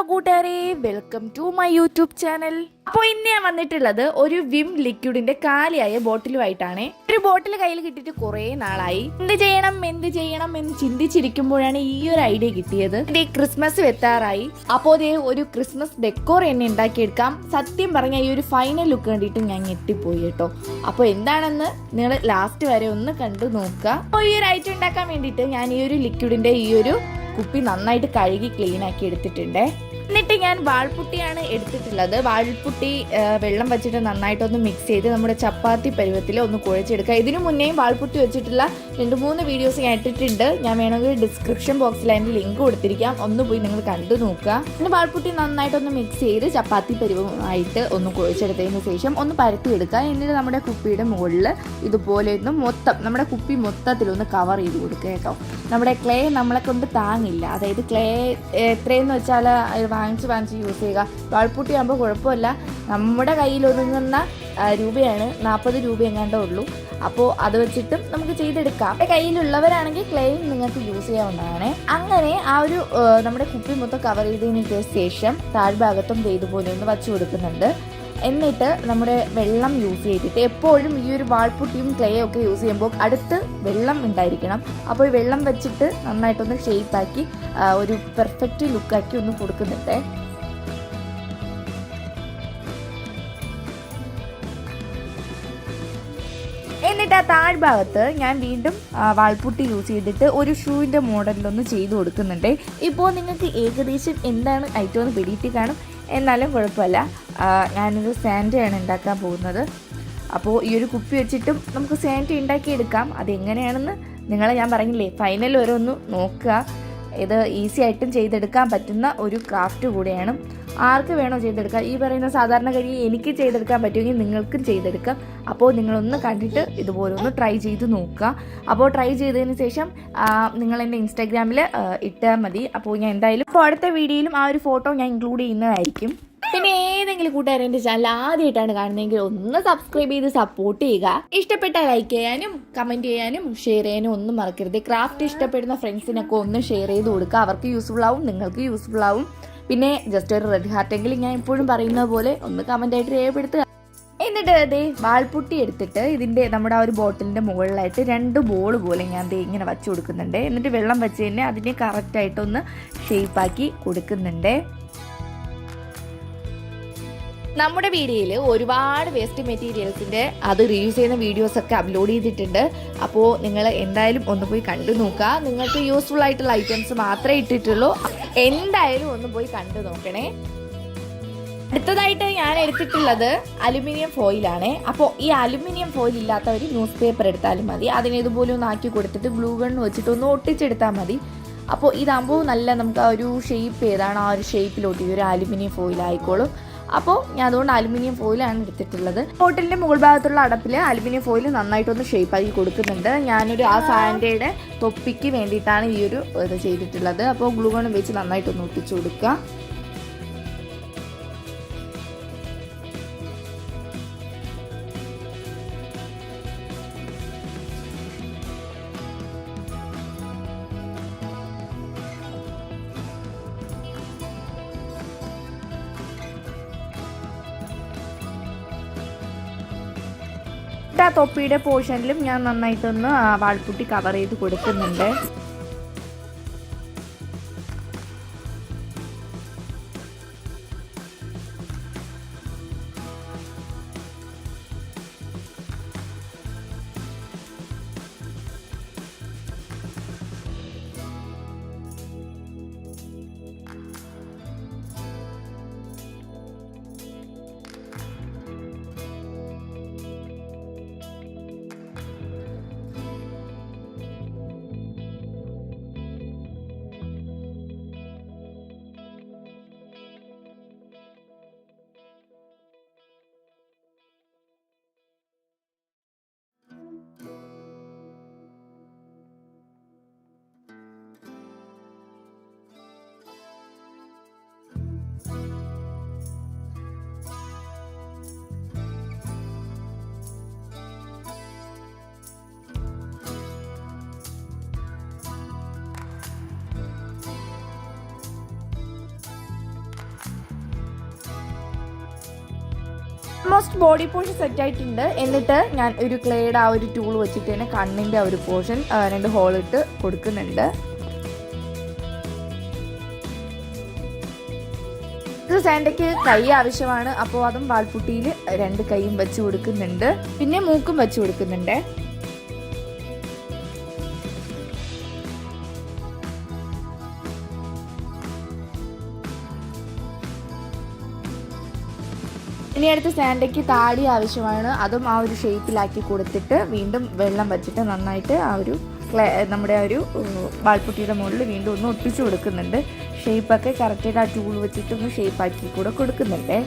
കൂട്ടുകാരെ, welcome to my YouTube channel. അപ്പോൾ ഇന്ന് ഞാൻ വന്നിട്ടുള്ളത് ഒരു വിം ലിക്വിഡിന്റെ കാലിയായ ബോട്ടിലുമായിട്ടാണ്. ഒരു ബോട്ടിൽ കയ്യിൽ കിട്ടിയിട്ട് കുറേ നാളായി. എന്ത് ചെയ്യണം എന്ന് ചിന്തിച്ചിരിക്കുമ്പോഴാണ് ഈ ഒരു ഐഡിയ കിട്ടിയത്. എന്റെ ക്രിസ്മസ് എത്താറായി. അപ്പോൾ ഒരു ക്രിസ്മസ് ഡെക്കോർ എന്നെ ഉണ്ടാക്കിയെടുക്കാം. സത്യം പറഞ്ഞാൽ ഈ ഒരു ഫൈനൽ ലുക്ക് കണ്ടിട്ട് ഞാൻ ഞെട്ടിപ്പോയി കേട്ടോ. അപ്പോൾ എന്താണെന്ന് നിങ്ങൾ ലാസ്റ്റ് വരെ ഒന്ന് കണ്ടു നോക്കുക. അപ്പോൾ ഈ ഒരു ഐറ്റം ഉണ്ടാക്കാൻ വേണ്ടിയിട്ട് ഞാൻ ഈ ഒരു ലിക്വിഡിന്റെ ഈ ഒരു കുപ്പി നന്നായിട്ട് കഴുകി ക്ലീൻ ആക്കി എടുത്തിട്ടുണ്ട്. എന്നിട്ട് ഞാൻ വാൾപുട്ടിയാണ് എടുത്തിട്ടുള്ളത്. വാൾപുട്ടി വെള്ളം വെച്ചിട്ട് നന്നായിട്ടൊന്ന് മിക്സ് ചെയ്ത് നമ്മുടെ ചപ്പാത്തി പരുവത്തിൽ ഒന്ന് കുഴച്ചെടുക്കുക. ഇതിനു മുന്നേയും വാൾപുട്ടി വെച്ചിട്ടുള്ള 2-3 വീഡിയോസ് ഞാൻ ഇട്ടിട്ടുണ്ട്. ഞാൻ വേണമെങ്കിൽ ഡിസ്ക്രിപ്ഷൻ ബോക്സിൽ അതിൻ്റെ ലിങ്ക് കൊടുത്തിരിക്കാം, ഒന്ന് പോയി നിങ്ങൾ കണ്ടു നോക്കുക. പിന്നെ വാൾപുട്ടി നന്നായിട്ടൊന്ന് മിക്സ് ചെയ്ത് ചപ്പാത്തി പരുവമായിട്ട് ഒന്ന് കുഴച്ചെടുത്തതിന് ശേഷം ഒന്ന് പരത്തി എടുക്കുക. എന്നിട്ട് നമ്മുടെ കുപ്പിയുടെ മുകളിൽ ഇതുപോലെ ഒന്ന് നമ്മുടെ കുപ്പി മൊത്തത്തിലൊന്ന് കവർ ചെയ്ത് കൊടുക്കുക കേട്ടോ. നമ്മുടെ ക്ലേ നമ്മളെ കൊണ്ട് താങ്ങില്ല, അതായത് ക്ലേ എത്രയെന്ന് വെച്ചാൽ വാങ്ങിച്ച് യൂസ് ചെയ്യുക. വാൾപുട്ടി ആകുമ്പോൾ കുഴപ്പമില്ല, നമ്മുടെ കയ്യിൽ ഒതുങ്ങുന്ന രൂപയാണ് 40 രൂപ എങ്ങാണ്ടേ ഉള്ളൂ. അപ്പോൾ അത് വെച്ചിട്ടും നമുക്ക് ചെയ്തെടുക്കാം. കയ്യിലുള്ളവരാണെങ്കിൽ ക്ലേയും നിങ്ങൾക്ക് യൂസ് ചെയ്യാവുന്നതാണ്. അങ്ങനെ ആ ഒരു നമ്മുടെ കുപ്പി മൊത്തം കവർ ചെയ്തതിന് ശേഷം താഴ്ഭാഗത്തും ഇതുപോലെ ഒന്ന് വച്ചു കൊടുക്കുന്നുണ്ട്. എന്നിട്ട് നമ്മുടെ വെള്ളം യൂസ് ചെയ്തിട്ട് എപ്പോഴും ഈ ഒരു വാൾപുട്ടിയും ക്ലേയും ഒക്കെ യൂസ് ചെയ്യുമ്പോൾ അടുത്ത് വെള്ളം ഉണ്ടായിരിക്കണം. അപ്പോൾ വെള്ളം വെച്ചിട്ട് നന്നായിട്ടൊന്ന് ഷേപ്പാക്കി ഒരു പെർഫെക്റ്റ് ലുക്കാക്കി ഒന്ന് കൊടുക്കുന്നുണ്ട്. എന്നിട്ട് ആ താഴ്ഭാഗത്ത് ഞാൻ വീണ്ടും വാൾപുട്ടി യൂസ് ചെയ്തിട്ട് ഒരു ഷൂവിൻ്റെ മോഡലിലൊന്ന് ചെയ്ത് കൊടുക്കുന്നുണ്ട്. ഇപ്പോൾ നിങ്ങൾക്ക് ഏകദേശം എന്താണ് ഐറ്റം എന്ന് പിടിയിട്ട് കാണും, എന്നാലും കുഴപ്പമില്ല. ഞാനൊരു സാൻഡയാണ് ഉണ്ടാക്കാൻ പോകുന്നത്. അപ്പോൾ ഈ ഒരു കുപ്പി വെച്ചിട്ടും നമുക്ക് സാൻഡ് ഉണ്ടാക്കിയെടുക്കാം. അതെങ്ങനെയാണെന്ന് ഞാൻ പറഞ്ഞില്ലേ, ഫൈനൽ വരെ ഒന്ന് നോക്കുക. ഇത് ഈസി ആയിട്ടും ചെയ്തെടുക്കാൻ പറ്റുന്ന ഒരു ക്രാഫ്റ്റ് കൂടെയാണ്. ആർക്ക് വേണോ ചെയ്തെടുക്കാം. ഈ പറയുന്ന സാധാരണഗതി എനിക്ക് ചെയ്തെടുക്കാൻ പറ്റുമെങ്കിൽ നിങ്ങൾക്കും ചെയ്തെടുക്കാം. അപ്പോൾ നിങ്ങളൊന്ന് കണ്ടിട്ട് ഇതുപോലെ ഒന്ന് ട്രൈ ചെയ്ത് നോക്കുക. അപ്പോൾ ട്രൈ ചെയ്തതിന് ശേഷം നിങ്ങൾ എൻ്റെ ഇൻസ്റ്റാഗ്രാമിൽ ഇട്ടാൽ മതി. അപ്പോൾ ഞാൻ എന്തായാലും ഇപ്പോൾ അടുത്ത വീഡിയോയിലും ആ ഒരു ഫോട്ടോ ഞാൻ ഇൻക്ലൂഡ് ചെയ്യുന്നതായിരിക്കും. പിന്നെ ഏതെങ്കിലും കൂട്ടുകാർ എൻ്റെ ചാനൽ ആദ്യമായിട്ടാണ് കാണുന്നതെങ്കിൽ ഒന്ന് സബ്സ്ക്രൈബ് ചെയ്ത് സപ്പോർട്ട് ചെയ്യുക. ഇഷ്ടപ്പെട്ടാൽ ലൈക്ക് ചെയ്യാനും കമൻറ്റ് ചെയ്യാനും ഷെയർ ചെയ്യാനും ഒന്നും മറക്കരുത്. ക്രാഫ്റ്റ് ഇഷ്ടപ്പെടുന്ന ഫ്രണ്ട്സിനൊക്കെ ഒന്ന് ഷെയർ ചെയ്ത് കൊടുക്കുക. അവർക്ക് യൂസ്ഫുൾ ആവും, നിങ്ങൾക്ക് യൂസ്ഫുൾ ആവും. പിന്നെ ജസ്റ്റ് ഒരു റെഡ് ഹാർട്ടെങ്കിലും ഞാൻ എപ്പോഴും പറയുന്നത് പോലെ ഒന്ന് കമൻ്റായിട്ട് രേഖപ്പെടുത്തുക. എന്നിട്ട് വാൾപുട്ടി എടുത്തിട്ട് ഇതിൻ്റെ നമ്മുടെ ആ ഒരു ബോട്ടിലിൻ്റെ മുകളിലായിട്ട് 2 ബോൾ പോലെ ഞാൻ ഇങ്ങനെ വച്ചു കൊടുക്കുന്നുണ്ട്. എന്നിട്ട് വെള്ളം വെച്ച് തന്നെ അതിനെ കറക്റ്റായിട്ടൊന്ന് ഷേപ്പാക്കി കൊടുക്കുന്നുണ്ട്. നമ്മുടെ വീഡിയോയിൽ ഒരുപാട് വേസ്റ്റ് മെറ്റീരിയൽസിൻ്റെ അത് റീയൂസ് ചെയ്യുന്ന വീഡിയോസൊക്കെ അപ്ലോഡ് ചെയ്തിട്ടുണ്ട്. അപ്പോൾ നിങ്ങൾ എന്തായാലും ഒന്ന് പോയി കണ്ടു നോക്കുക. നിങ്ങൾക്ക് യൂസ്ഫുൾ ആയിട്ടുള്ള ഐറ്റംസ് മാത്രമേ ഇട്ടിട്ടുള്ളൂ. എന്തായാലും ഒന്ന് പോയി കണ്ടു നോക്കണേ. അടുത്തതായിട്ട് ഞാൻ എടുത്തിട്ടുള്ളത് അലുമിനിയം ഫോയിലാണ്. അപ്പോൾ ഈ അലുമിനിയം ഫോയിൽ ഇല്ലാത്തവർ ന്യൂസ് പേപ്പർ എടുത്താലും മതി. അതിനെ ഇതുപോലെ ഒന്ന് ആക്കി കൊടുത്തിട്ട് ഗ്ലൂ ഗൺ വെച്ചിട്ട് ഒന്ന് ഒട്ടിച്ചെടുത്താൽ മതി. അപ്പോൾ ഇതാകുമ്പോൾ നല്ല നമുക്ക് ആ ഒരു ഷേപ്പ് ഏതാണ് ആ ഒരു ഷേപ്പിലോട്ട് ഈ ഒരു അലുമിനിയം ഫോയിൽ ആയിക്കോളും. അപ്പോൾ ഞാൻ അതുകൊണ്ട് അലുമിനിയം ഫോയിലാണ് എടുത്തിട്ടുള്ളത്. ബോട്ടിലിൻ്റെ മുകൾ ഭാഗത്തുള്ള അടപ്പിൽ അലുമിനിയം ഫോയിൽ നന്നായിട്ടൊന്ന് ഷേപ്പാക്കി കൊടുക്കുന്നുണ്ട്. ഞാനൊരു ആ സാൻഡയുടെ തൊപ്പിക്ക് വേണ്ടിയിട്ടാണ് ഈ ഒരു ഇത് ചെയ്തിട്ടുള്ളത്. അപ്പോൾ ഗ്ലൂ ഗൺ വെച്ച് നന്നായിട്ടൊന്ന് ഒട്ടിച്ചു കൊടുക്കുക. ആ തൊപ്പിയുടെ പോർഷനിലും ഞാൻ നന്നായിട്ടൊന്ന് വാൾപുട്ടി കവർ ചെയ്ത് കൊടുക്കുന്നുണ്ട്. ഓൾമോസ്റ്റ് ബോഡി പോർഷൻ സെറ്റ് ആയിട്ടുണ്ട്. എന്നിട്ട് ഞാൻ ഒരു ക്ലേയുടെ ആ ഒരു ടൂൾ വെച്ചിട്ട് തന്നെ കണ്ണിൻ്റെ ഒരു പോർഷൻ 2 ഹോളിട്ട് കൊടുക്കുന്നുണ്ട്. ഇത് സാൻഡയ്ക്ക് കൈ ആവശ്യമാണ്, അപ്പോൾ അതും വാൾപുട്ടിയിൽ 2 കൈയും വെച്ച് കൊടുക്കുന്നുണ്ട്. പിന്നെ മൂക്കും വെച്ച് കൊടുക്കുന്നുണ്ട്. ഇനി അടുത്ത് സാൻഡയ്ക്ക് താടി ആവശ്യമാണ്, അതും ആ ഒരു ഷേപ്പിലാക്കി കൊടുത്തിട്ട് വീണ്ടും വെള്ളം വെച്ചിട്ട് നന്നായിട്ട് ആ ഒരു നമ്മുടെ ആ ഒരു വാൾപുട്ടിയുടെ മുകളിൽ വീണ്ടും ഒന്ന് ഒട്ടിച്ചു കൊടുക്കുന്നുണ്ട്. ഷേപ്പൊക്കെ കറക്റ്റായിട്ട് ആ ടൂൾ വെച്ചിട്ടൊന്ന് ഷേപ്പാക്കി കൂടെ കൊടുക്കുന്നുണ്ട്.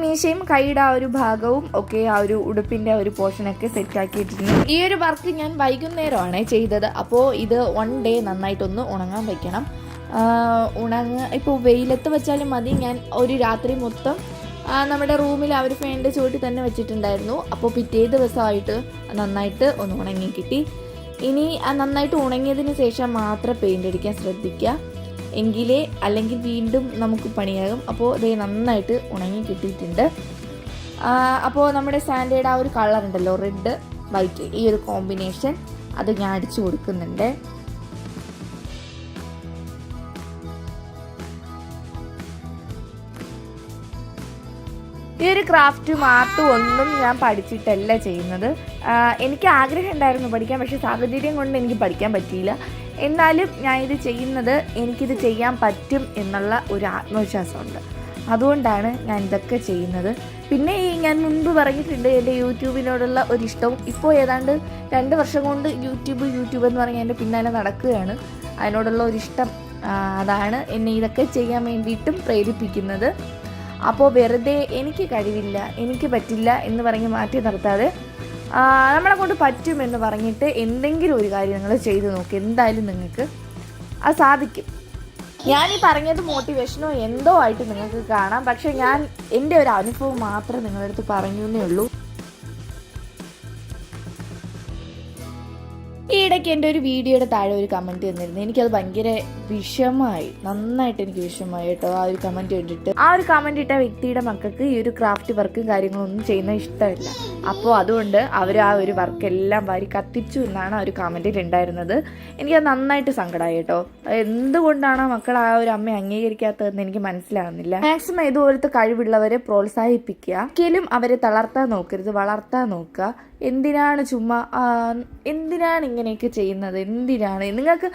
മീശയും കൈയുടെ ആ ഒരു ഭാഗവും ഒക്കെ ആ ഒരു ഉടുപ്പിന്റെ ഒരു പോർഷനൊക്കെ സെറ്റ് ആക്കിയിട്ടുണ്ട്. ഈ ഒരു വർക്ക് ഞാൻ വൈകുന്നേരമാണ് ചെയ്തത്. അപ്പോൾ ഇത് 1 ഡേ നന്നായിട്ടൊന്ന് ഉണങ്ങാൻ വെക്കണം. ഇപ്പോൾ വെയിലത്ത് വെച്ചാലും മതി. ഞാൻ ഒരു രാത്രി മൊത്തം നമ്മുടെ റൂമിൽ ആ ഒരു ഫാനിൻ്റെ ചുവട്ടിൽ തന്നെ വെച്ചിട്ടുണ്ടായിരുന്നു. അപ്പോൾ പിറ്റേ ദിവസമായിട്ട് നന്നായിട്ട് ഒന്ന് ഉണങ്ങി കിട്ടി. ഇനി നന്നായിട്ട് ഉണങ്ങിയതിന് ശേഷം മാത്രം പെയിൻ്റ് അടിക്കാൻ ശ്രദ്ധിക്കുക, അല്ലെങ്കിൽ വീണ്ടും നമുക്ക് പണിയാകും. അപ്പോൾ ഇത് നന്നായിട്ട് ഉണങ്ങി കിട്ടിയിട്ടുണ്ട്. അപ്പോൾ നമ്മുടെ സാൻഡയുടെ ആ ഒരു കളർ ഉണ്ടല്ലോ, റെഡ് വൈറ്റ്, ഈ ഒരു കോമ്പിനേഷൻ അത് ഞാൻ അടിച്ചു കൊടുക്കുന്നുണ്ട്. ഈ ഒരു ക്രാഫ്റ്റും ആർട്ടും ഒന്നും ഞാൻ പഠിച്ചിട്ടല്ല ചെയ്യുന്നത്. എനിക്ക് ആഗ്രഹം ഉണ്ടായിരുന്നു പഠിക്കാൻ, പക്ഷേ സാഹചര്യം കൊണ്ട് എനിക്ക് പഠിക്കാൻ പറ്റിയില്ല. എന്നാലും ഞാൻ ഇത് ചെയ്യുന്നത് എനിക്കിത് ചെയ്യാൻ പറ്റും എന്നുള്ള ഒരു ആത്മവിശ്വാസമുണ്ട്. അതുകൊണ്ടാണ് ഞാൻ ഇതൊക്കെ ചെയ്യുന്നത്. പിന്നെ ഞാൻ മുൻപ് പറഞ്ഞിട്ടുണ്ട് എൻ്റെ യൂട്യൂബിനോടുള്ള ഒരിഷ്ടവും. ഇപ്പോൾ ഏതാണ്ട് 2 വർഷം കൊണ്ട് യൂട്യൂബ് എന്ന് പറഞ്ഞാൽ എൻ്റെ പിന്നാലെ നടക്കുകയാണ്. അതിനോടുള്ള ഒരിഷ്ടം അതാണ് എന്നെ ഇതൊക്കെ ചെയ്യാൻ വേണ്ടിയിട്ടും പ്രേരിപ്പിക്കുന്നത്. അപ്പോൾ വെറുതെ എനിക്ക് കഴിവില്ല, എനിക്ക് പറ്റില്ല എന്ന് പറഞ്ഞ് മാറ്റി നിർത്താതെ നമ്മളെ കൊണ്ട് പറ്റുമെന്ന് പറഞ്ഞിട്ട് എന്തെങ്കിലും ഒരു കാര്യം നിങ്ങൾ ചെയ്തു നോക്കി, എന്തായാലും നിങ്ങൾക്ക് അത് സാധിക്കും. ഞാനീ പറഞ്ഞത് മോട്ടിവേഷനോ എന്തോ ആയിട്ട് നിങ്ങൾക്ക് കാണാം, പക്ഷെ ഞാൻ എൻ്റെ ഒരു അനുഭവം മാത്രം നിങ്ങളുടെ അടുത്ത് പറഞ്ഞു എന്നേ ഉള്ളൂ. ഈ ഇടയ്ക്ക് എൻ്റെ ഒരു വീഡിയോയുടെ താഴെ ഒരു കമൻറ്റ് തന്നിരുന്നു. എനിക്കത് ഭയങ്കര വിഷമമായി, നന്നായിട്ട് എനിക്ക് വിഷമമായി കേട്ടോ. ആ ഒരു കമൻറ്റ് കണ്ടിട്ട് ആ ഒരു കമൻറ്റ് ഇട്ട വ്യക്തിയുടെ മക്കൾക്ക് ഈ ഒരു ക്രാഫ്റ്റ് വർക്കും കാര്യങ്ങളൊന്നും ചെയ്യുന്ന ഇഷ്ടമില്ല. അപ്പോൾ അതുകൊണ്ട് അവർ ആ ഒരു വർക്കെല്ലാം വാരി കത്തിച്ചു എന്നാണ് ആ ഒരു കമൻറ്റിൽ ഉണ്ടായിരുന്നത്. എനിക്കത് നന്നായിട്ട് സങ്കടമായി കേട്ടോ. എന്തുകൊണ്ടാണ് മക്കൾ ആ ഒരു അമ്മയെ അംഗീകരിക്കാത്തതെന്ന് എനിക്ക് മനസ്സിലാകുന്നില്ല. മാക്സിമം ഇതുപോലത്തെ കഴിവുള്ളവരെ പ്രോത്സാഹിപ്പിക്കുക, ഒരിക്കലും അവരെ തളർത്താൻ നോക്കരുത്, വളർത്താൻ നോക്കുക. എന്തിനാണ് ഇങ്ങനെയൊക്കെ ചെയ്യുന്നത്? എന്തിനാണ്? നിങ്ങൾക്ക്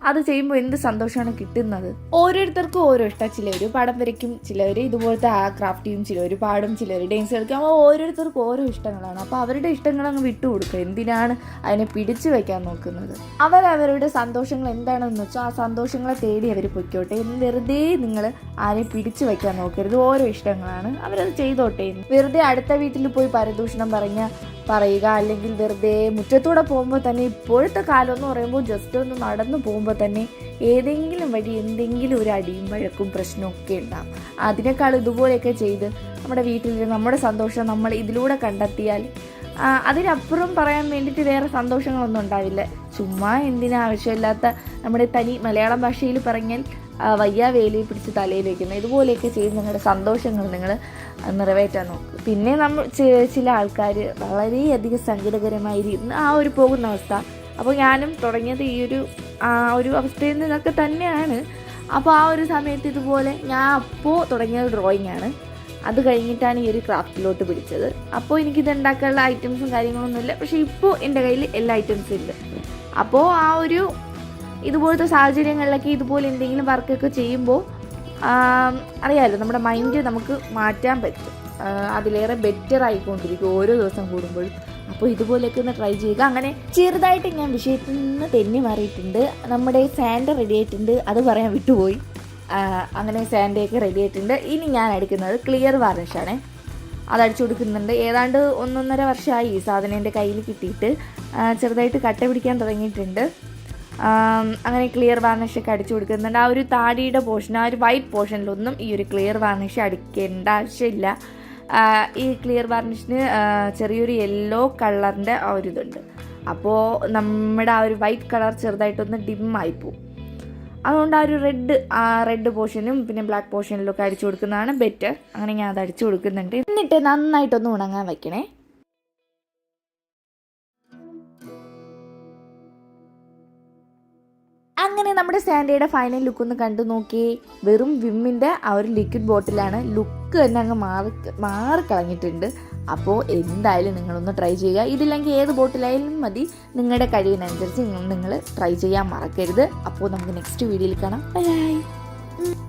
അത് ചെയ്യുമ്പോൾ എന്ത് സന്തോഷമാണ് കിട്ടുന്നത്? ഓരോരുത്തർക്കും ഓരോ ഇഷ്ടം. ചിലർ പടം വരയ്ക്കും, ചിലർ ഇതുപോലത്തെ ക്രാഫ്റ്റ് ചെയ്യും, ചിലർ പാടും, ചിലർ ഡാൻസ് കളിക്കും. അപ്പോൾ ഓരോരുത്തർക്കും ഓരോ ഇഷ്ടങ്ങളാണ്. അപ്പോൾ അവരുടെ ഇഷ്ടങ്ങൾ അങ്ങ് വിട്ടുകൊടുക്കുക. എന്തിനാണ് അതിനെ പിടിച്ചു വയ്ക്കാൻ നോക്കുന്നത്? അവരവരുടെ സന്തോഷങ്ങൾ എന്താണെന്ന് വെച്ചാൽ ആ സന്തോഷങ്ങളെ തേടി അവർ പൊയ്ക്കോട്ടെ. വെറുതെ നിങ്ങൾ ആരെയും പിടിച്ചു വയ്ക്കാൻ നോക്കരുത്. ഓരോ ഇഷ്ടങ്ങളാണ്, അവരത് ചെയ്തോട്ടെ. വെറുതെ അടുത്ത വീട്ടിൽ പോയി പരദൂഷണം പറയുക, അല്ലെങ്കിൽ വെറുതെ മുറ്റത്തൂടെ പോകുമ്പോൾ തന്നെ, ഇപ്പോഴത്തെ കാലം എന്ന് പറയുമ്പോൾ ജസ്റ്റ് ഒന്ന് നടന്നു പോകുമ്പോൾ തന്നെ ഏതെങ്കിലും വഴി എന്തെങ്കിലും ഒരു അടിയും വഴക്കും പ്രശ്നമൊക്കെ ഉണ്ടാകും. അതിനേക്കാൾ ഇതുപോലെയൊക്കെ ചെയ്ത് നമ്മുടെ വീട്ടിൽ നമ്മുടെ സന്തോഷം നമ്മൾ ഇതിലൂടെ കണ്ടെത്തിയാൽ അതിനപ്പുറം പറയാൻ വേണ്ടിയിട്ട് വേറെ സന്തോഷങ്ങളൊന്നും ഉണ്ടാവില്ല. ചുമ്മാ എന്തിനാ ആവശ്യമില്ലാത്ത നമ്മുടെ തനി മലയാളം ഭാഷയിൽ പറഞ്ഞാൽ വയ്യാ വേലി പിടിച്ച് തലയിൽ വയ്ക്കുന്നത് ഇതുപോലെയൊക്കെ ചെയ്ത് നിങ്ങളുടെ സന്തോഷങ്ങൾ നിങ്ങൾ നിറവേറ്റാൻ നോക്കും. പിന്നെ ചില ആൾക്കാർ വളരെയധികം സങ്കടകരമായിരിക്കും ആ ഒരു പോകുന്ന അവസ്ഥ. അപ്പോൾ ഞാനും തുടങ്ങിയത് ഈ ഒരു അവസ്ഥയിൽ നിന്നൊക്കെ തന്നെയാണ്. അപ്പോൾ ആ ഒരു സമയത്ത് ഇതുപോലെ ഞാൻ അപ്പോൾ തുടങ്ങിയത് ഡ്രോയിങ് ആണ്. അത് കഴിഞ്ഞിട്ടാണ് ഈ ഒരു ക്രാഫ്റ്റിലോട്ട് പിടിച്ചത്. അപ്പോൾ എനിക്കിത് ഉണ്ടാക്കാനുള്ള ഐറ്റംസും കാര്യങ്ങളൊന്നുമില്ല. പക്ഷേ ഇപ്പോൾ എൻ്റെ കയ്യിൽ എല്ലാ ഐറ്റംസും ഉണ്ട്. അപ്പോൾ ഇതുപോലത്തെ സാഹചര്യങ്ങളിലൊക്കെ ഇതുപോലെ എന്തെങ്കിലും വർക്കൊക്കെ ചെയ്യുമ്പോൾ അറിയാമല്ലോ, നമ്മുടെ മൈൻഡ് നമുക്ക് മാറ്റാൻ പറ്റും. അതിലേറെ ബെറ്റർ ആയിക്കൊണ്ടിരിക്കും ഓരോ ദിവസം കൂടുമ്പോഴും. അപ്പോൾ ഇതുപോലെയൊക്കെ ഒന്ന് ട്രൈ ചെയ്യുക. അങ്ങനെ ചെറുതായിട്ട് ഞാൻ വിഷയത്തിൽ നിന്ന് തെന്നി മാറിയിട്ടുണ്ട്. നമ്മുടെ സാൻഡ് റെഡി ആയിട്ടുണ്ട്, അത് പറയാൻ വിട്ടുപോയി. അങ്ങനെ സാൻഡയൊക്കെ റെഡി ആയിട്ടുണ്ട്. ഇനി ഞാൻ എടുക്കുന്നത് ക്ലിയർ വാർണിഷാണ്. അതടിച്ചു കൊടുക്കുന്നുണ്ട്. ഏതാണ്ട് 1.5 വർഷമായി ഈ സാധനം എൻ്റെ കയ്യിൽ കിട്ടിയിട്ട്. ചെറുതായിട്ട് കട്ട പിടിക്കാൻ തുടങ്ങിയിട്ടുണ്ട്. അങ്ങനെ ക്ലിയർ വാർണിഷൊക്കെ അടിച്ചു കൊടുക്കുന്നുണ്ട്. ആ ഒരു താടിയുടെ പോർഷൻ, ആ ഒരു വൈറ്റ് പോർഷനിലൊന്നും ഈ ഒരു ക്ലിയർ വാർണിഷ് അടിക്കേണ്ട ആവശ്യമില്ല. ഈ ക്ലിയർ വാർണിഷിന് ചെറിയൊരു യെല്ലോ കളറിൻ്റെ ആ ഒരു ഇതുണ്ട്. അപ്പോൾ നമ്മുടെ ആ ഒരു വൈറ്റ് കളർ ചെറുതായിട്ടൊന്ന് ഡിമ്മായി പോവും. അതുകൊണ്ട് ആ ഒരു റെഡ് പോർഷനും പിന്നെ ബ്ലാക്ക് പോർഷനിലൊക്കെ അടിച്ചു കൊടുക്കുന്നതാണ് ബെറ്റർ. അങ്ങനെ ഞാൻ അത് അടിച്ചു കൊടുക്കുന്നുണ്ട്. എന്നിട്ട് നന്നായിട്ടൊന്ന് ഉണങ്ങാൻ വയ്ക്കണേ. അങ്ങനെ നമ്മുടെ സാൻഡയുടെ ഫൈനൽ ലുക്ക് ഒന്ന് കണ്ടു നോക്കി. വെറും വിമ്മിൻ്റെ ആ ഒരു ലിക്വിഡ് ബോട്ടിലാണ്. ലുക്ക് തന്നെ അങ്ങ് മാറിക്കളഞ്ഞിട്ടുണ്ട്. അപ്പോൾ എന്തായാലും നിങ്ങളൊന്ന് ട്രൈ ചെയ്യുക. ഇതില്ലെങ്കിൽ ഏത് ബോട്ടിലായാലും മതി. നിങ്ങളുടെ കഴിവിനനുസരിച്ച് നിങ്ങൾ ട്രൈ ചെയ്യാൻ മറക്കരുത്. അപ്പോൾ നമുക്ക് നെക്സ്റ്റ് വീഡിയോയിൽ കാണാം. ബൈ.